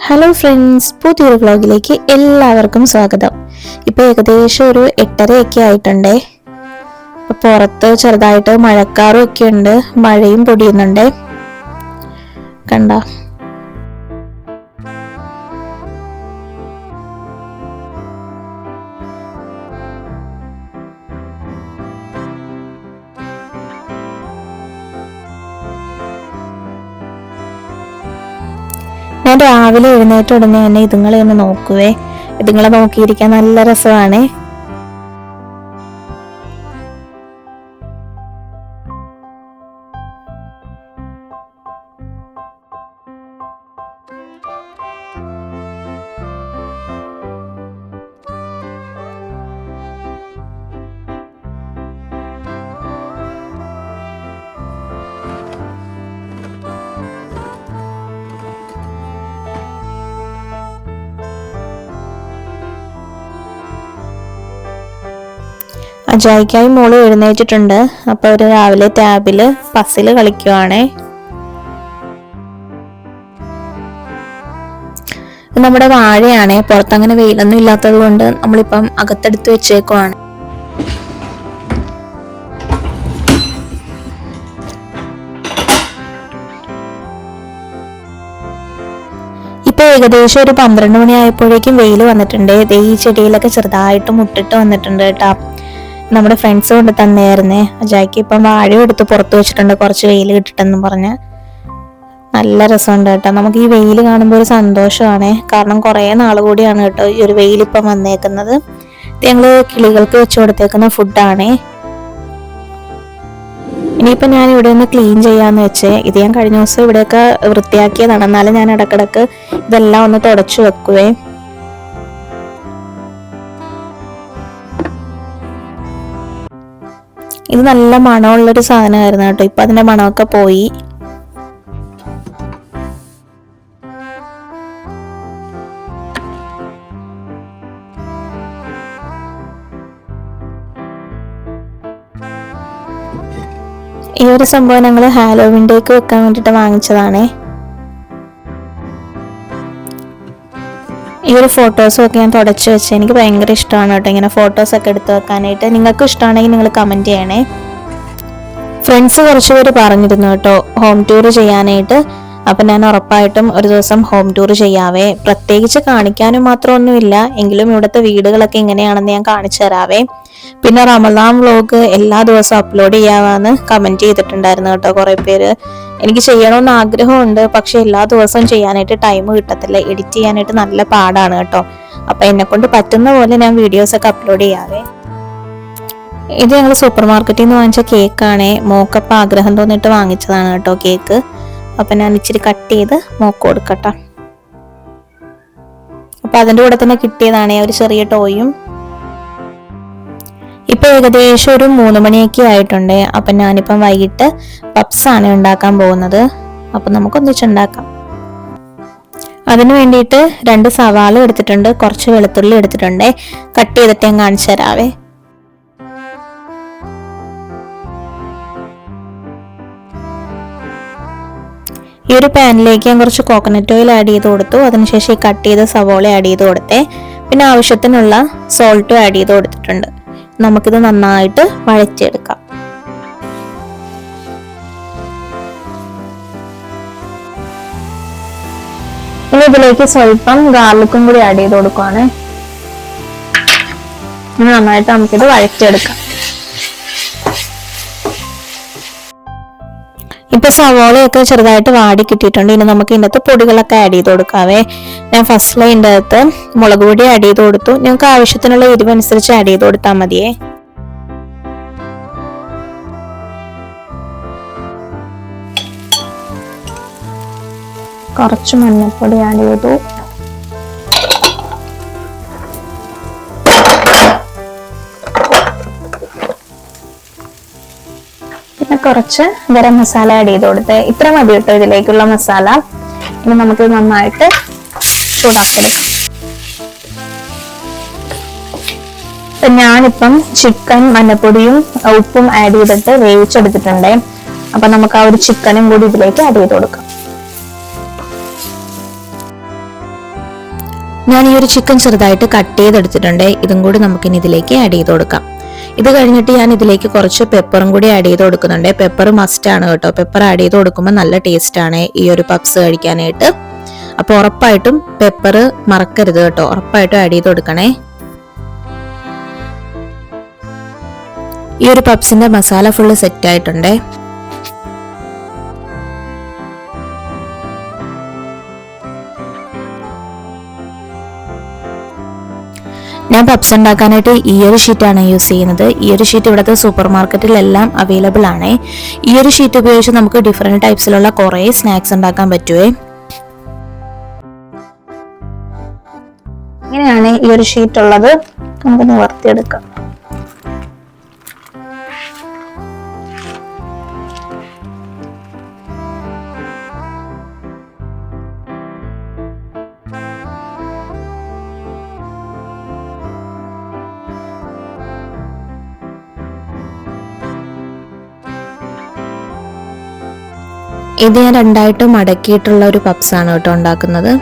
Hello friends, പുതിയൊരു വ്ലോഗിലേക്ക് എല്ലാവർക്കും സ്വാഗതം. ഇപ്പോൾ ഏകദേശം ഒരു 8:30 ആയിട്ടുണ്ടേ. പുറത്ത് ചെറുതായിട്ട് മഴക്കാറും ഒക്കെ ഉണ്ട്, മഴയും പൊടിയുന്നുണ്ട്. കണ്ട ഞാൻ രാവിലെ എഴുന്നേറ്റ ഉടനെ തന്നെ ഇതുങ്ങളെ ഒന്ന് നോക്കുവേ. ഇതുങ്ങളെ നോക്കിയിരിക്കാൻ നല്ല രസമാണ്. അജായിക്കായി മോള് എഴുന്നേറ്റിട്ടുണ്ട്. അപ്പൊ അവര് രാവിലെ ടാബില് പസില് കളിക്കുവാണേ. നമ്മുടെ വാഴയാണേ, പുറത്തങ്ങനെ വെയിലൊന്നും ഇല്ലാത്തത് കൊണ്ട് നമ്മളിപ്പം അകത്തെടുത്ത് വെച്ചേക്കുവാണ്. ഇപ്പൊ ഏകദേശം ഒരു 12 മണി ആയപ്പോഴേക്കും വെയിൽ വന്നിട്ടുണ്ട്. ഈ ചെടിയിലൊക്കെ ചെറുതായിട്ട് മുട്ടിട്ട് വന്നിട്ടുണ്ട് കേട്ടോ. നമ്മുടെ ഫ്രണ്ട്സ് കൊണ്ട് തന്നെയായിരുന്നേ. അജായ്ക്ക് ഇപ്പം വാഴ എടുത്ത് പുറത്ത് വെച്ചിട്ടുണ്ട്, കുറച്ച് വെയിൽ കിട്ടിട്ടെന്നും പറഞ്ഞ്. നല്ല രസമുണ്ട് കേട്ടോ. നമുക്ക് ഈ വെയിൽ കാണുമ്പോൾ ഒരു സന്തോഷമാണ്. കാരണം കുറേ നാൾ കൂടിയാണ് കേട്ടോ ഈ ഒരു വെയിൽ ഇപ്പം വന്നേക്കുന്നത്. ഞങ്ങള് കിളികൾക്ക് വെച്ച് കൊടുത്തേക്കുന്ന ഫുഡാണേ. ഇനിയിപ്പം ഞാൻ ഇവിടെ ഒന്ന് ക്ലീൻ ചെയ്യാന്ന് വെച്ചേ. ഇത് ഞാൻ കഴിഞ്ഞ ദിവസം ഇവിടെയൊക്കെ വൃത്തിയാക്കിയതാണ്. എന്നാലും ഞാൻ ഇടക്കിടക്ക് ഇതെല്ലാം ഒന്ന് തുടച്ചു വെക്കുവേ. ഇത് നല്ല മണമുള്ളൊരു സാധനമായിരുന്നു കേട്ടോ. ഇപ്പൊ അതിന്റെ മണമൊക്കെ പോയി. ഈ ഒരു സംഭവം ഞങ്ങൾ ഹാലോവിൻ്റെക്ക് വെക്കാൻ വേണ്ടിട്ട് വാങ്ങിച്ചതാണേ. ഈ ഒരു ഫോട്ടോസും ഒക്കെ ഞാൻ തുടച്ചു വെച്ച്. എനിക്ക് ഭയങ്കര ഇഷ്ടമാണ് കേട്ടോ ഇങ്ങനെ ഫോട്ടോസൊക്കെ എടുത്ത് വെക്കാനായിട്ട്. നിങ്ങൾക്ക് ഇഷ്ടമാണെങ്കിൽ നിങ്ങൾ കമൻറ്റ് ചെയ്യണേ. ഫ്രണ്ട്സ് കുറച്ച് പേര് പറഞ്ഞിരുന്നു കേട്ടോ ഹോം ടൂർ ചെയ്യാനായിട്ട്. അപ്പം ഞാൻ ഉറപ്പായിട്ടും ഒരു ദിവസം ഹോം ടൂർ ചെയ്യാവേ. പ്രത്യേകിച്ച് കാണിക്കാനും മാത്രമൊന്നുമില്ല, എങ്കിലും ഇവിടുത്തെ വീടുകളൊക്കെ എങ്ങനെയാണെന്ന് ഞാൻ കാണിച്ചു തരാവേ. പിന്നെ റമദാൻ വ്ലോഗ് എല്ലാ ദിവസവും അപ്ലോഡ് ചെയ്യാമെന്ന് കമൻറ്റ് ചെയ്തിട്ടുണ്ടായിരുന്നു കേട്ടോ കുറേ പേര്. എനിക്ക് ചെയ്യണമെന്ന് ആഗ്രഹമുണ്ട്, പക്ഷെ എല്ലാ ദിവസവും ചെയ്യാനായിട്ട് ടൈം കിട്ടത്തില്ല. എഡിറ്റ് ചെയ്യാനായിട്ട് നല്ല പാടാണ് കേട്ടോ. അപ്പൊ എന്നെ കൊണ്ട് പറ്റുന്ന പോലെ ഞാൻ വീഡിയോസ് ഒക്കെ അപ്ലോഡ് ചെയ്യാവേ. ഇത് ഞങ്ങൾ സൂപ്പർ മാർക്കറ്റിൽ നിന്ന് വാങ്ങിച്ച കേക്കാണേ. മോക്കപ്പ് ആഗ്രഹം തോന്നിട്ട് വാങ്ങിച്ചതാണ് കേട്ടോ കേക്ക്. അപ്പൊ ഞാൻ ഇച്ചിരി കട്ട് ചെയ്ത് മോക്ക് കൊടുക്കട്ടെ. അപ്പൊ അതിൻ്റെ കൂടെ തന്നെ കിട്ടിയതാണേ ഒരു ചെറിയ ടോയും. ഇപ്പൊ ഏകദേശം ഒരു 3 മണിയൊക്കെ ആയിട്ടുണ്ട്. അപ്പൊ ഞാനിപ്പം വൈകിട്ട് പപ്സ് ആണ് ഉണ്ടാക്കാൻ പോകുന്നത്. അപ്പൊ നമുക്ക് ഒന്നിച്ചുണ്ടാക്കാം. അതിനു വേണ്ടിയിട്ട് 2 സവാള എടുത്തിട്ടുണ്ട്, കുറച്ച് വെളുത്തുള്ളി എടുത്തിട്ടുണ്ട്. കട്ട് ചെയ്തിട്ട് ഞാൻ കാണിച്ചു തരാവേ. ഈ ഒരു പാനിലേക്ക് ഞാൻ കുറച്ച് കോക്കനട്ട് ഓയിൽ ആഡ് ചെയ്ത് കൊടുത്തു. അതിനുശേഷം ഈ കട്ട് ചെയ്ത സവാള ആഡ് ചെയ്ത് കൊടുത്തേ. പിന്നെ ആവശ്യത്തിനുള്ള സോൾട്ടും ആഡ് ചെയ്ത് കൊടുത്തിട്ടുണ്ട്. നമുക്കിത് നന്നായിട്ട് വഴറ്റിയെടുക്കാം. ഇനി ഇതിലേക്ക് സ്വല്പം ഗാർലിക്കും കൂടി ആഡ് ചെയ്ത് കൊടുക്കുവാണ്. നന്നായിട്ട് നമുക്കിത് വഴറ്റിയെടുക്കാം. ഇപ്പൊ സവാളയൊക്കെ ചെറുതായിട്ട് വാടി കിട്ടിയിട്ടുണ്ട്. ഇനി നമുക്ക് ഇതിനകത്ത് പൊടികളൊക്കെ ആഡ് ചെയ്ത് കൊടുക്കാവേ. ഞാൻ ഫസ്റ്റ് ഇതിൻ്റെ അകത്ത് മുളക് പൊടി ആഡ് ചെയ്ത് കൊടുത്തു. ഞങ്ങൾക്ക് ആവശ്യത്തിനുള്ള എരിവനുസരിച്ച് ആഡ് ചെയ്ത് കൊടുത്താൽ മതിയേ. കുറച്ച് മഞ്ഞൾപ്പൊടി ആഡ് ചെയ്തു. പിന്നെ കുറച്ച് ഗരം മസാല ആഡ് ചെയ്ത് കൊടുത്ത്. ഇത്ര മതി കേട്ടോ ഇതിലേക്കുള്ള മസാല. ഇനി നമുക്ക് നന്നായിട്ട് ചൂടാക്കിയെടുക്കാം. ഞാനിപ്പം ചിക്കൻ മഞ്ഞപ്പൊടിയും ഉപ്പും ആഡ് ചെയ്തിട്ട് വേവിച്ചെടുത്തിട്ടുണ്ട്. അപ്പൊ നമുക്ക് ആ ഒരു ചിക്കനും കൂടി ഇതിലേക്ക് ആഡ് ചെയ്ത് കൊടുക്കാം. ഞാൻ ഈ ഒരു ചിക്കൻ ചെറുതായിട്ട് കട്ട് ചെയ്തെടുത്തിട്ടുണ്ട്. ഇതും കൂടി നമുക്കിനി ഇതിലേക്ക് ആഡ് ചെയ്ത് കൊടുക്കാം. ഇത് കഴിഞ്ഞിട്ട് ഞാൻ ഇതിലേക്ക് കുറച്ച് പെപ്പറും കൂടി ആഡ് ചെയ്ത് കൊടുക്കുന്നുണ്ട്. പെപ്പർ മസ്റ്റ് ആണ് കേട്ടോ. പെപ്പർ ആഡ് ചെയ്ത് കൊടുക്കുമ്പോൾ നല്ല ടേസ്റ്റ് ആണ് ഈ ഒരു പപ്സ് കഴിക്കാനായിട്ട്. അപ്പോൾ ഉറപ്പായിട്ടും പെപ്പർ മറക്കരുത് കേട്ടോ, ഉറപ്പായിട്ടും ആഡ് ചെയ്ത് കൊടുക്കണേ. ഈ ഒരു പപ്സിന്റെ മസാല ഫുള്ള് സെറ്റ് ആയിട്ടുണ്ട്. ഞാൻ പപ്സ് ഉണ്ടാക്കാനായിട്ട് ഈ ഒരു ഷീറ്റാണ് യൂസ് ചെയ്യുന്നത്. ഈ ഒരു ഷീറ്റ് ഇവിടുത്തെ സൂപ്പർ മാർക്കറ്റിലെല്ലാം അവൈലബിൾ ആണ്. ഈ ഒരു ഷീറ്റ് ഉപയോഗിച്ച് നമുക്ക് ഡിഫറെന്റ് ടൈപ്സിലുള്ള കുറേ സ്നാക്സ് ഉണ്ടാക്കാൻ പറ്റുമേ. ഇങ്ങനെയാണ് ഈ ഒരു ഷീറ്റ് ഉള്ളത്. നമുക്ക് നിവർത്തിയെടുക്കാം. ഇത് ഞാൻ രണ്ടായിട്ട് മടക്കിയിട്ടുള്ള ഒരു പപ്സ് ആണ് കേട്ടോ ഉണ്ടാക്കുന്നത്.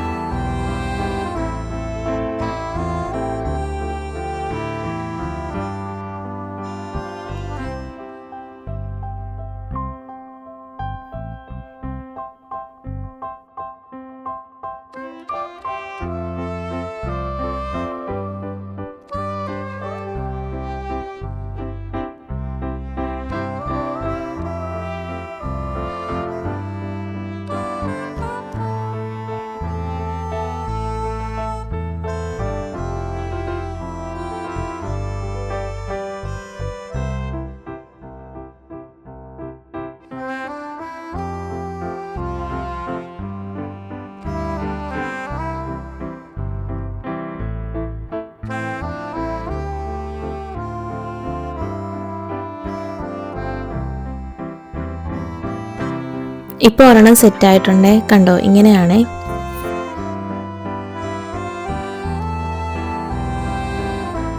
ഇപ്പോൾ ഒരെണ്ണം സെറ്റ് ആയിട്ടുണ്ട് കണ്ടോ, ഇങ്ങനെയാണ്.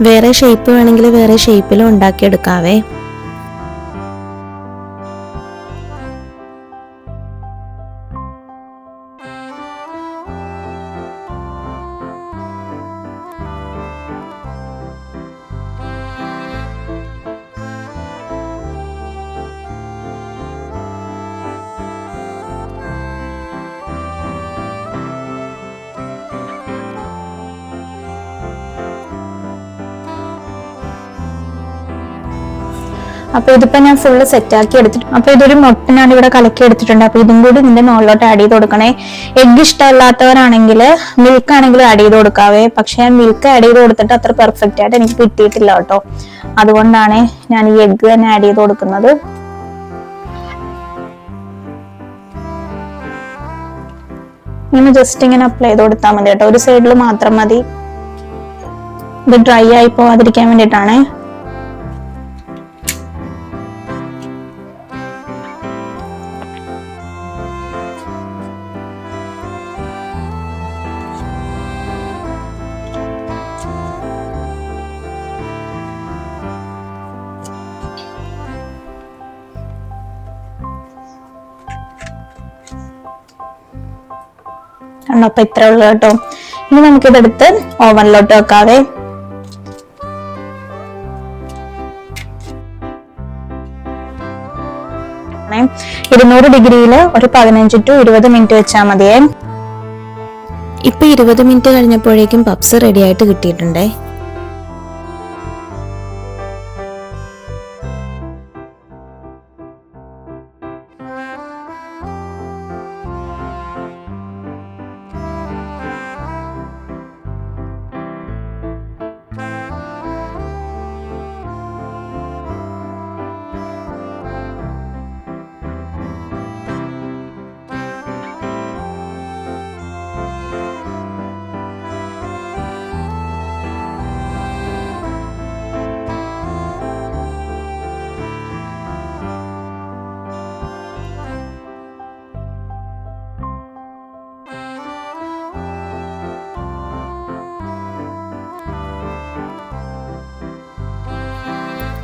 വേറെ ഷേപ്പ് വേണമെങ്കിൽ വേറെ ഷേപ്പിലും ഉണ്ടാക്കിയെടുക്കാവേ. അപ്പൊ ഇതിപ്പോ ഞാൻ ഫുള്ള് സെറ്റ് ആക്കി എടുത്തിട്ടുണ്ട്. അപ്പൊ ഇതൊരു മുട്ട ഞാൻ ഇവിടെ കലക്കി എടുത്തിട്ടുണ്ട്. അപ്പൊ ഇതും കൂടി ഇതിന്റെ മുകളിലോട്ട് ആഡ് ചെയ്ത് കൊടുക്കണേ. എഗ് ഇഷ്ടമല്ലാത്തവരാണെങ്കിൽ മിൽക്ക് ആണെങ്കിൽ ആഡ് ചെയ്ത് കൊടുക്കാവേ. പക്ഷെ ഞാൻ മിൽക്ക് ആഡ് ചെയ്ത് കൊടുത്തിട്ട് അത്ര പെർഫെക്റ്റ് ആയിട്ട് എനിക്ക് കിട്ടിയിട്ടില്ല കേട്ടോ. അതുകൊണ്ടാണ് ഞാൻ ഈ എഗ് തന്നെ ആഡ് ചെയ്ത് കൊടുക്കുന്നത്. ഇങ്ങനെ ജസ്റ്റ് ഇങ്ങനെ അപ്ലൈ ചെയ്ത് കൊടുത്താൽ മതി കേട്ടോ. ഒരു സൈഡിൽ മാത്രം മതി. ഇത് ഡ്രൈ ആയി പോവാതിരിക്കാൻ വേണ്ടിയിട്ടാണ്. അപ്പൊ ഇത്ര ഉള്ളു കേട്ടോ. ഇനി നമുക്കിതെടുത്ത് ഓവനിലോട്ട് വെക്കാവേ. ആണ്. 200 ഡിഗ്രിയിൽ ഒരു 15 to 20 മിനിറ്റ് വെച്ചാൽ മതിയേ. ഇപ്പൊ 20 മിനിറ്റ് കഴിഞ്ഞപ്പോഴേക്കും പപ്സ് റെഡി ആയിട്ട് കിട്ടിയിട്ടുണ്ടേ.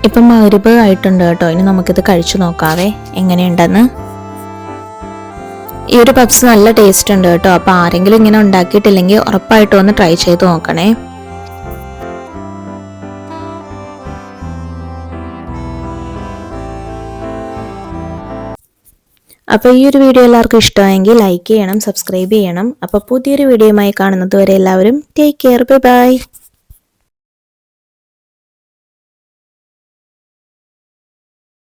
ഇപ്പം മഗ്‌രിബ് ആയിട്ടുണ്ട് കേട്ടോ. ഇനി നമുക്കിത് കഴിച്ചു നോക്കാവേ എങ്ങനെയുണ്ടെന്ന്. ഈ ഒരു പപ്സ് നല്ല ടേസ്റ്റ് ഉണ്ട് കേട്ടോ. അപ്പോൾ ആരെങ്കിലും ഇങ്ങനെ ഉണ്ടാക്കിയിട്ടില്ലെങ്കിൽ ഉറപ്പായിട്ടും ഒന്ന് ട്രൈ ചെയ്ത് നോക്കണേ. അപ്പോൾ ഈ ഒരു വീഡിയോ എല്ലാവർക്കും ഇഷ്ടമായെങ്കിൽ ലൈക്ക് ചെയ്യണം, സബ്സ്ക്രൈബ് ചെയ്യണം. അപ്പോൾ പുതിയൊരു വീഡിയോയുമായി കാണുന്നത് വരെ എല്ലാവരും ടേക്ക് കെയർ, ബൈ ബൈ.